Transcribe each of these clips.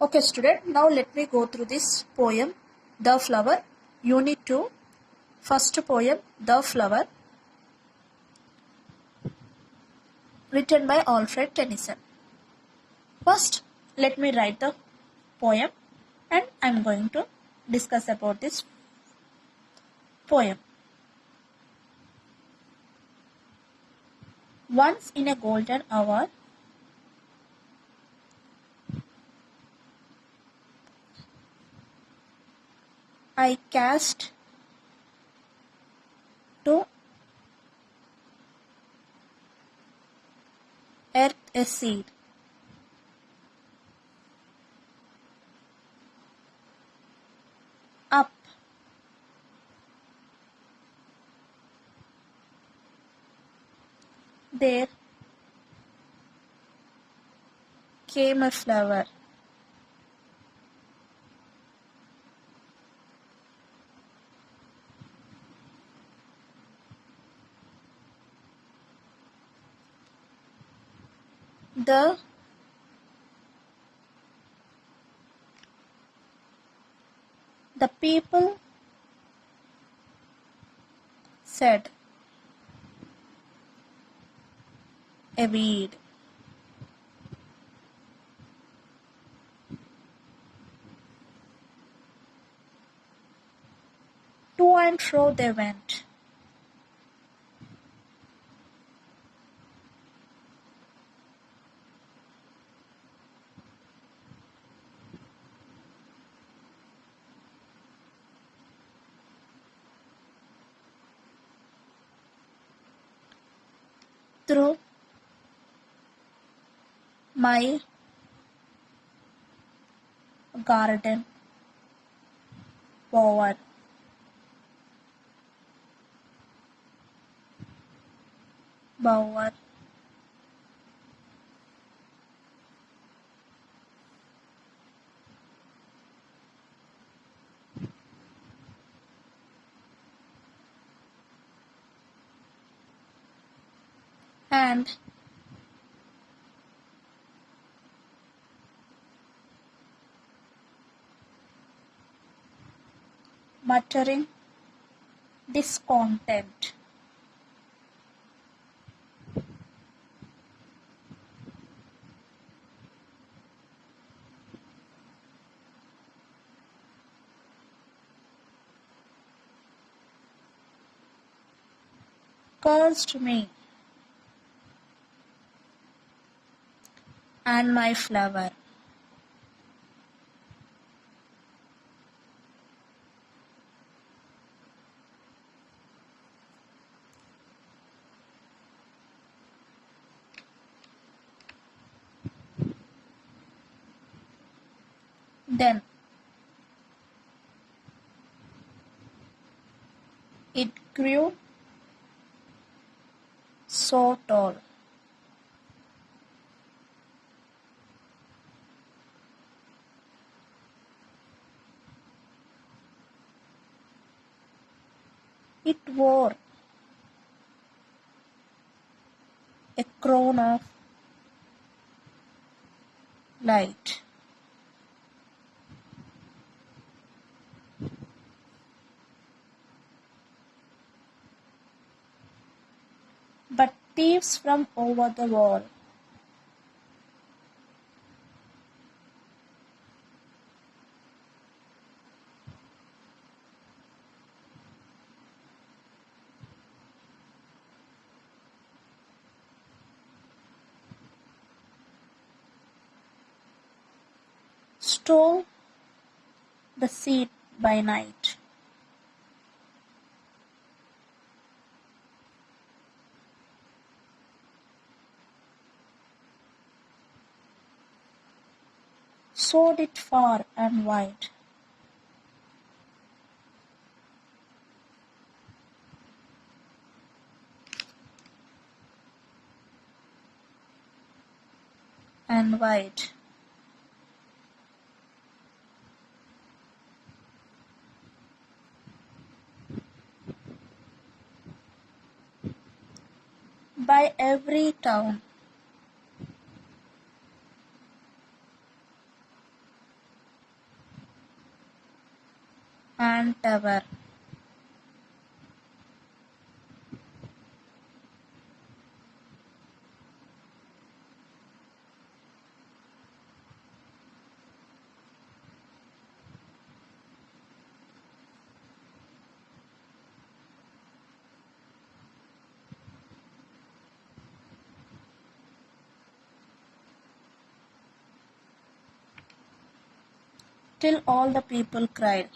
Okay student, now let me go through this poem, The Flower, Unit 2, first poem, The Flower, written by Alfred Tennyson. First, let me write the poem and I am going to discuss about this poem. Once in a golden hour, I cast to earth a seed. Up there came a flower. The people said, a weed. To and fro they went. Through my garden bower. And muttering discontent. Cursed me and my flower. Then it grew so tall. It wore a crown of light. But thieves from over the wall stole the seed by night. Sowed it far and wide. And wide. By every town and tower. Till all the people cried.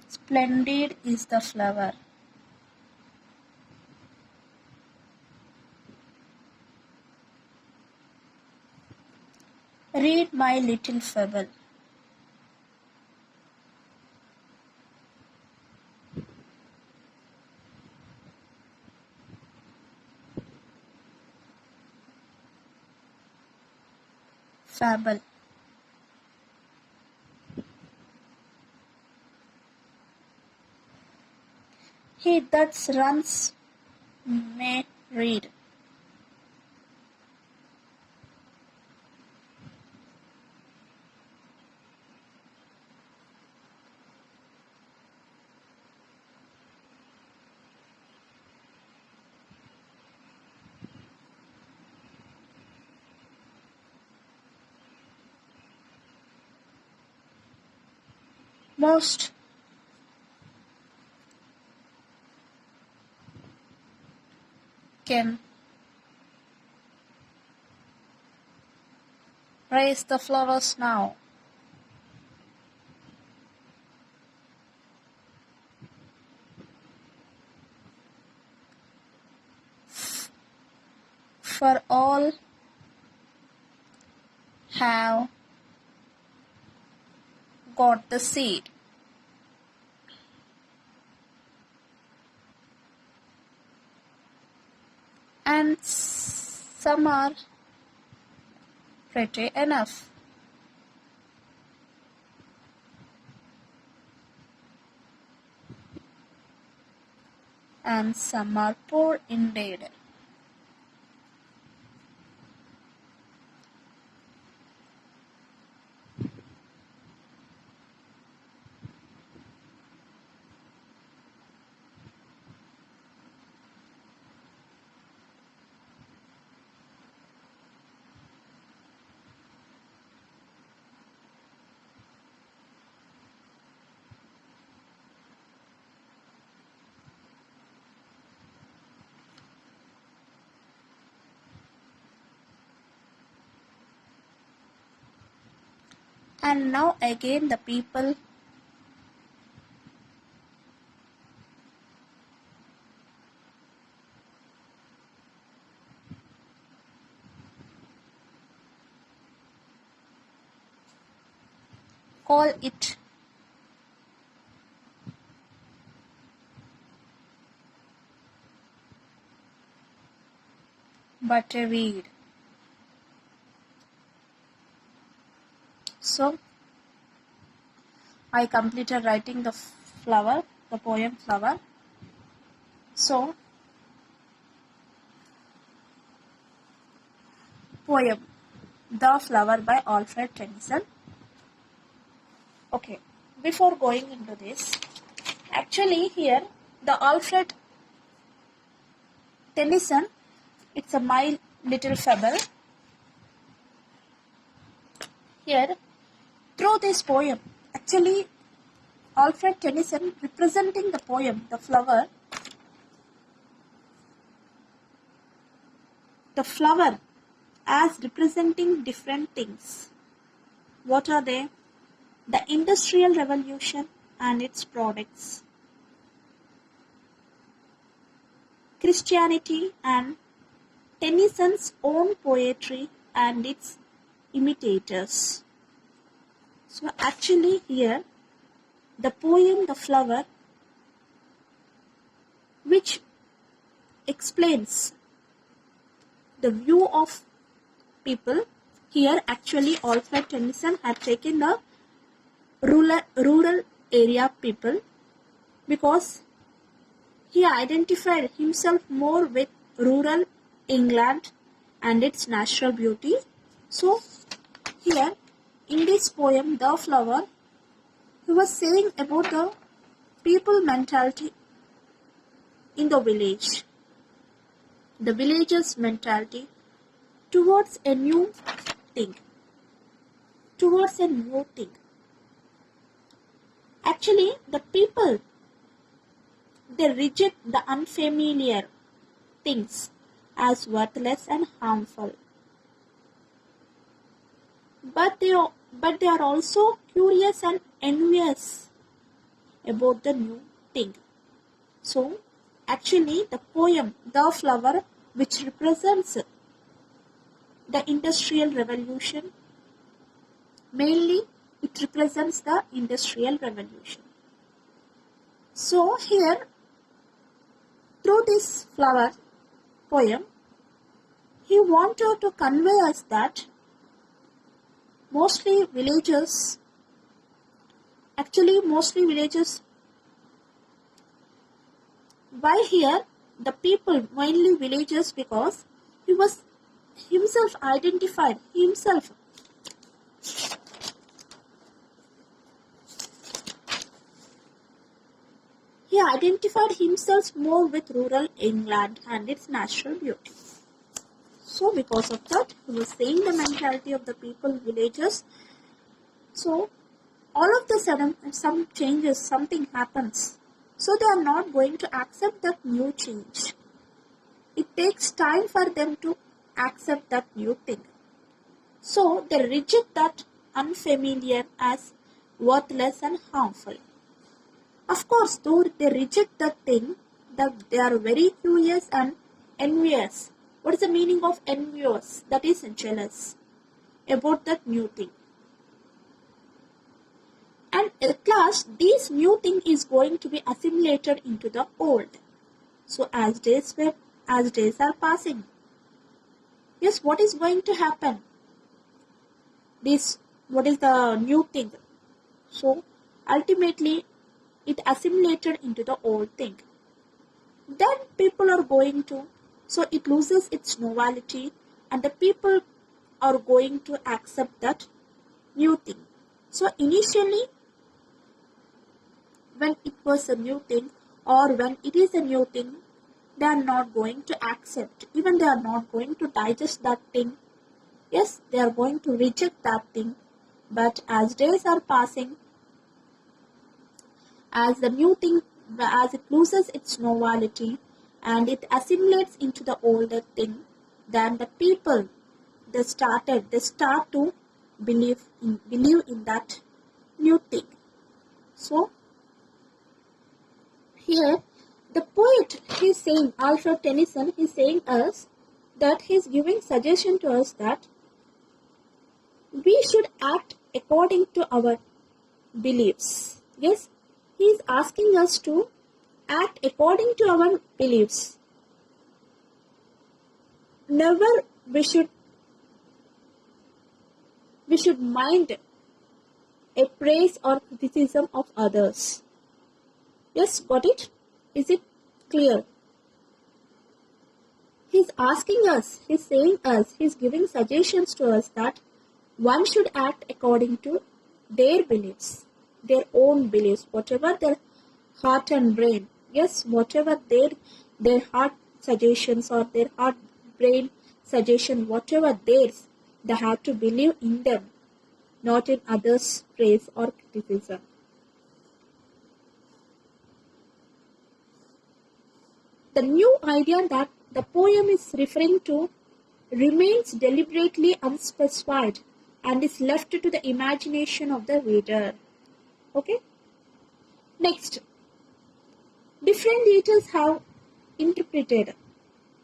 Splendid is the flower. Read my little fable. Fable. He that runs may read. Most can raise the flowers now. For all have got the seed. And some are pretty enough. And some are poor indeed. And now again the people call it butterweed. So I completed writing the flower, the poem flower. So poem The Flower by Alfred Tennyson. Okay, before going into this, actually here the Alfred Tennyson, it's a my little fable. Here, through this poem, actually Alfred Tennyson representing the poem, the flower as representing different things. What are they? The Industrial Revolution and its products, Christianity and Tennyson's own poetry and its imitators. So actually here the poem The Flower, which explains the view of people, here actually Alfred Tennyson had taken the rural area people because he identified himself more with rural England and its natural beauty. So here in this poem, The Flower, he was saying about the people mentality in the village, the villagers' mentality towards a new thing, towards a new thing. Actually, the people, they reject the unfamiliar things as worthless and harmful. But they are also curious and envious about the new thing. So, actually, the poem The Flower, which represents the Industrial Revolution, mainly it represents the Industrial Revolution. So, here, through this flower poem, he wanted to convey us that mostly villagers, why here the people, mainly villagers, because he was himself identified, he identified himself more with rural England and its natural beauty. So because of that, he was saying the mentality of the people, villagers. So all of the sudden, some changes, something happens. So they are not going to accept that new change. It takes time for them to accept that new thing. So they reject that unfamiliar as worthless and harmful. Of course, though they reject that thing, that they are very curious and envious. What is the meaning of envious? That is jealous about that new thing. And at last, this new thing is going to be assimilated into the old. So as days are passing, yes, what is going to happen? What is the new thing? So ultimately, it assimilated into the old thing. Then people are going to, so it loses its novelty, and the people are going to accept that new thing. So initially, when it was a new thing or when it is a new thing, they are not going to accept, even they are not going to digest that thing. Yes, they are going to reject that thing. But as days are passing, as the new thing, as it loses its novelty and it assimilates into the older thing, then the people, they start to believe in that new thing. So here the poet, he's saying, Alfred Tennyson, he's saying us that he's giving suggestion to us that we should act according to our beliefs. Yes, he is asking us to act according to our beliefs. Never we should mind a praise or criticism of others. Yes, got it? Is it clear? He's asking us, he's saying us, he's giving suggestions to us that one should act according to their beliefs, their own beliefs, whatever their heart and brain, yes, whatever their heart suggestions or their heart brain suggestion, whatever theirs, they have to believe in them, not in others' praise or criticism. The new idea that the poem is referring to remains deliberately unspecified and is left to the imagination of the reader. Okay? Next, different readers have interpreted.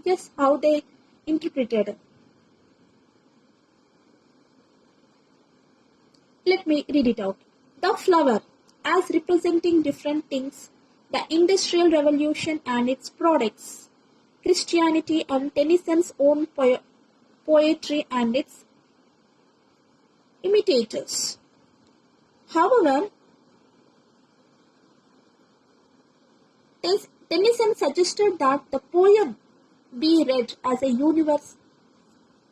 Yes, how they interpreted. Let me read it out. The flower, as representing different things, the Industrial Revolution and its products, Christianity and Tennyson's own poetry and its imitators. However, Tennyson suggested that the poem be read as a universe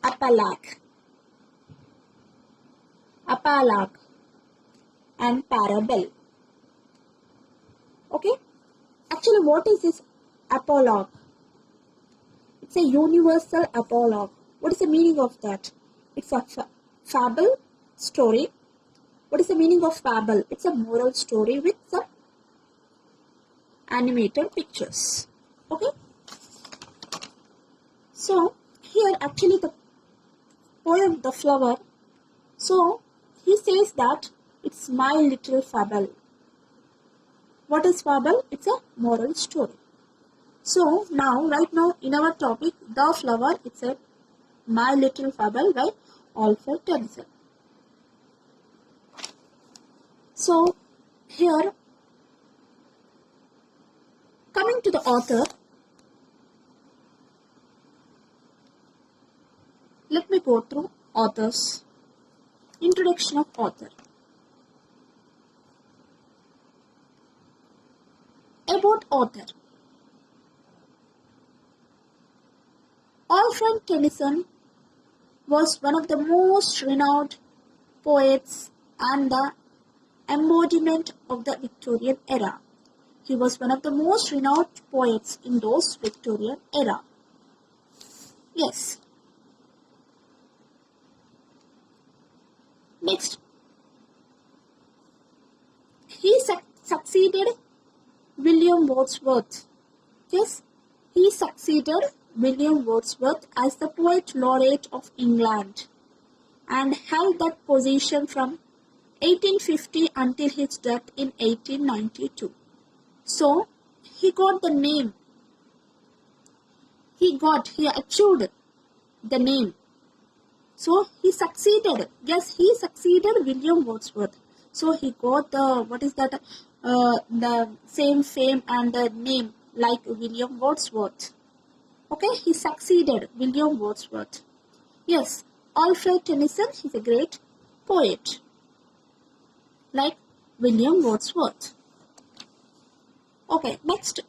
apologue and parable. Okay? Actually, what is this apologue? It's a universal apologue. What is the meaning of that? It's a fable story. What is the meaning of fable? It's a moral story with some animated pictures. Okay? So, here actually the poem The Flower. So, he says that it's my little fable. What is fable? It's a moral story. So, right now in our topic, The Flower, it's a My Little Fable by Alfred Tennyson. So, here, coming to the author, let me go through authors. Introduction of author. About author. Alfred Tennyson was one of the most renowned poets and the embodiment of the Victorian era. He was one of the most renowned poets in those Victorian era. Yes. Next, he succeeded William Wordsworth. Yes, he succeeded William Wordsworth as the Poet Laureate of England and held that position from 1850 until his death in 1892. So, he got the name. He achieved the name. So, he succeeded. Yes, he succeeded William Wordsworth. So, he got the same fame and the name like William Wordsworth. Okay, he succeeded William Wordsworth. Yes, Alfred Tennyson is a great poet like William Wordsworth. Okay, next.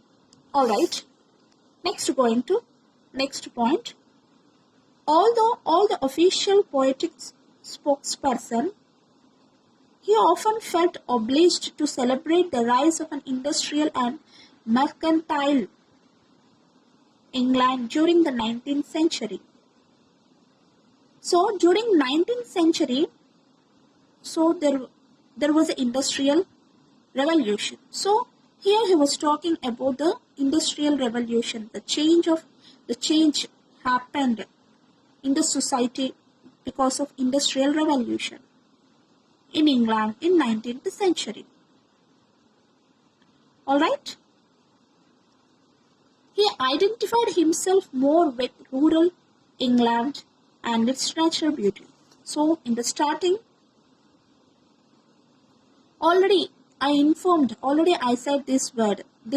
Alright, next going to next point. Although all the official poetic spokesperson, he often felt obliged to celebrate the rise of an industrial and mercantile England during the 19th century. So during 19th century, there was an industrial revolution. So here he was talking about the industrial revolution, the change happened in the society because of industrial revolution in England in 19th century. Alright? He identified himself more with rural England and its natural beauty. So in the starting, already I said this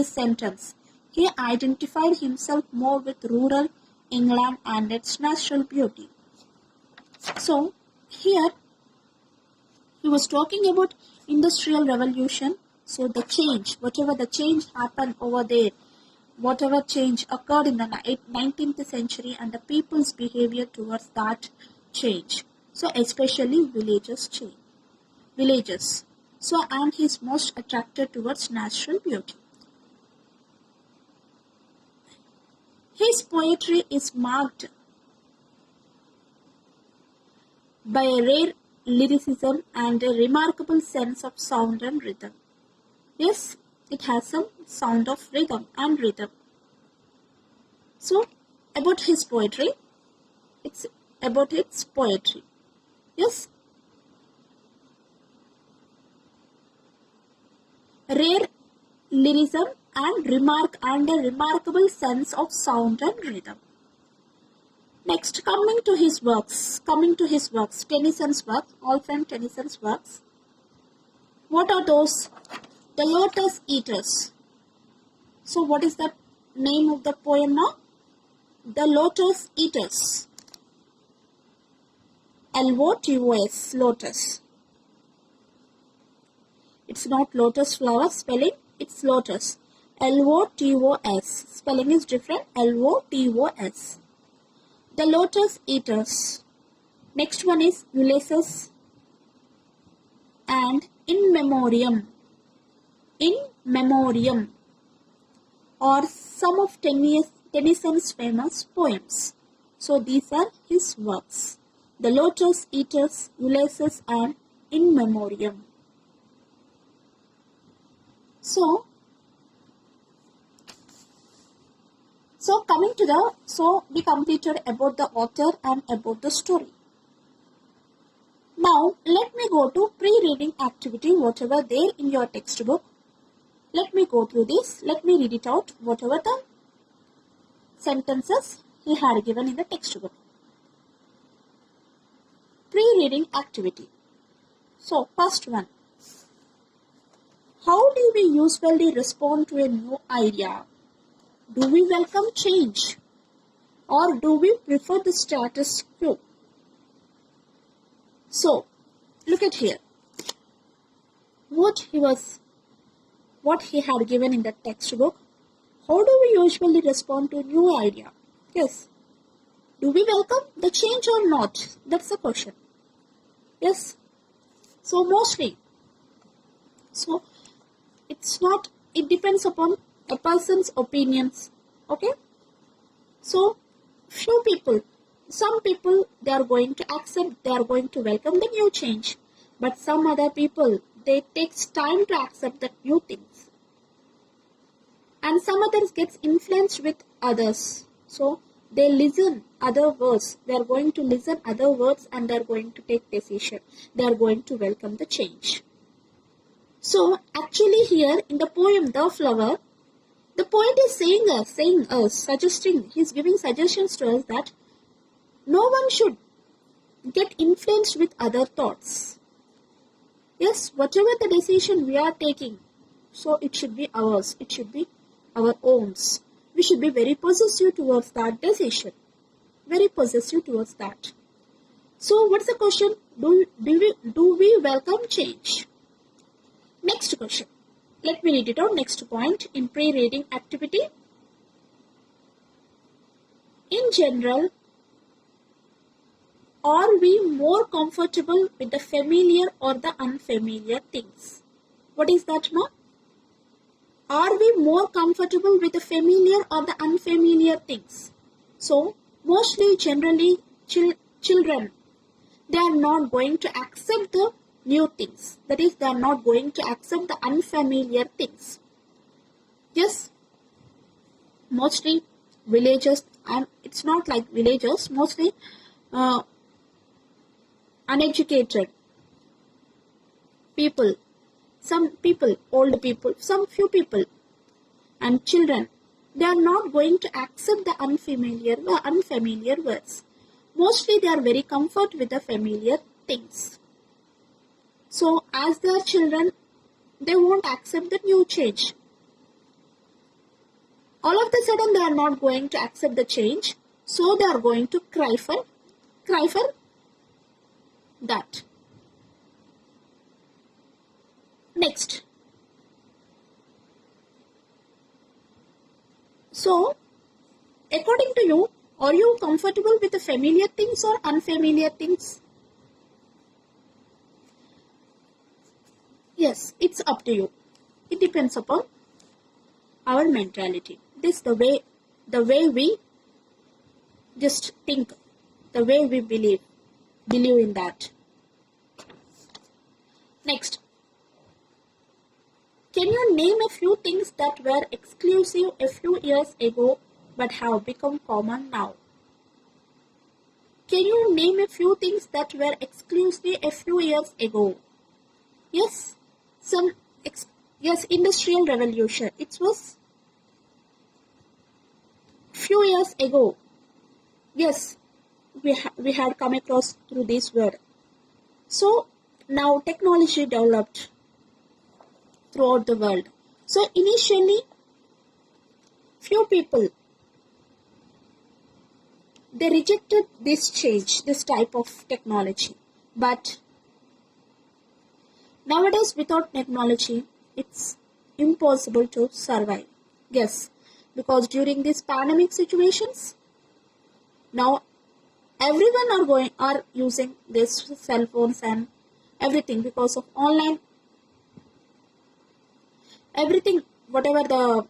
sentence. He identified himself more with rural England and its natural beauty. So here he was talking about industrial revolution. So the change, whatever the change happened over there, whatever change occurred in the 19th century and the people's behavior towards that change. So especially villages. So and he is most attracted towards natural beauty. His poetry is marked by a rare lyricism and a remarkable sense of sound and rhythm. Yes, it has some sound of rhythm and rhythm. So, about his poetry, it's about its poetry. Yes. Rare lyricism and a remarkable sense of sound and rhythm. Next, coming to his works, Tennyson's works, Alfred Tennyson's works. What are those? The Lotus Eaters. So, what is the name of the poem now? The Lotus Eaters. L-O-T-U-S, lotus. It's not lotus flower spelling, it's lotus. L-O-T-O-S. Spelling is different. L-O-T-O-S. The Lotus Eaters. Next one is Ulysses and In Memoriam. In Memoriam, or some of Tennyson's famous poems. So these are his works. The Lotus Eaters, Ulysses and In Memoriam. So coming to we completed about the author and about the story. Now let me go to pre-reading activity, whatever there in your textbook. Let me go through this. Let me read it out, whatever the sentences he had given in the textbook. Pre-reading activity. So first one. How do we usually respond to a new idea? Do we welcome change or do we prefer the status quo? So, look at here. What he had given in the textbook. How do we usually respond to a new idea? Yes. Do we welcome the change or not? That's the question. Yes. So, mostly. So, it depends upon a person's opinions. Okay. So, some people, they are going to accept, they are going to welcome the new change. But some other people, they takes time to accept the new things. And some others gets influenced with others. So, they listen other words. They are going to listen other words and they are going to take decision. They are going to welcome the change. So, actually here in the poem, The Flower, the poet is he's giving suggestions to us that no one should get influenced with other thoughts. Yes, whatever the decision we are taking, so it should be ours. It should be our own. We should be very possessive towards that decision. Very possessive towards that. So, what's the question? Do we welcome change? Next question. Let me read it out. Next point in pre-reading activity. In general, are we more comfortable with the familiar or the unfamiliar things? What is that, ma? Are we more comfortable with the familiar or the unfamiliar things? So, mostly, generally, children, they are not going to accept the new things. That is, they are not going to accept the unfamiliar things. Yes, mostly villagers, and it's not like villagers, mostly uneducated people, some people, old people, some few people and children, they are not going to accept the unfamiliar words. Mostly they are very comfort with the familiar things. So as they are children, they won't accept the new change. All of a sudden they are not going to accept the change. So they are going to cry for that. Next. So, according to you, are you comfortable with the familiar things or unfamiliar things? Yes, it's up to you. It depends upon our mentality. This the way we just think, the way we believe in that. Next. Can you name a few things that were exclusive a few years ago but have become common now? Can you name a few things that were exclusive a few years ago? Yes, Industrial Revolution. It was few years ago. Yes, we had come across through this word. So now technology developed throughout the world. So initially, few people, they rejected this change, this type of technology. But nowadays, without technology, it's impossible to survive. Yes, because during these pandemic situations, now everyone are using this cell phones and everything because of online everything, whatever the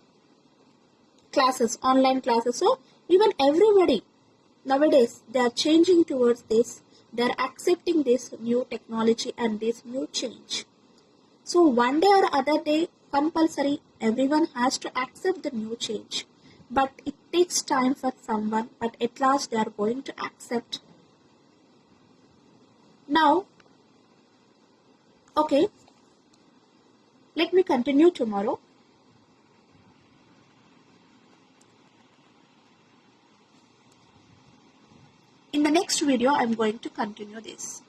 classes, online classes. So even everybody nowadays they are changing towards this. They are accepting this new technology and this new change. So one day or other day, compulsory, everyone has to accept the new change. But it takes time for someone, but at last they are going to accept. Now, okay, let me continue tomorrow. In the next video, I am going to continue this.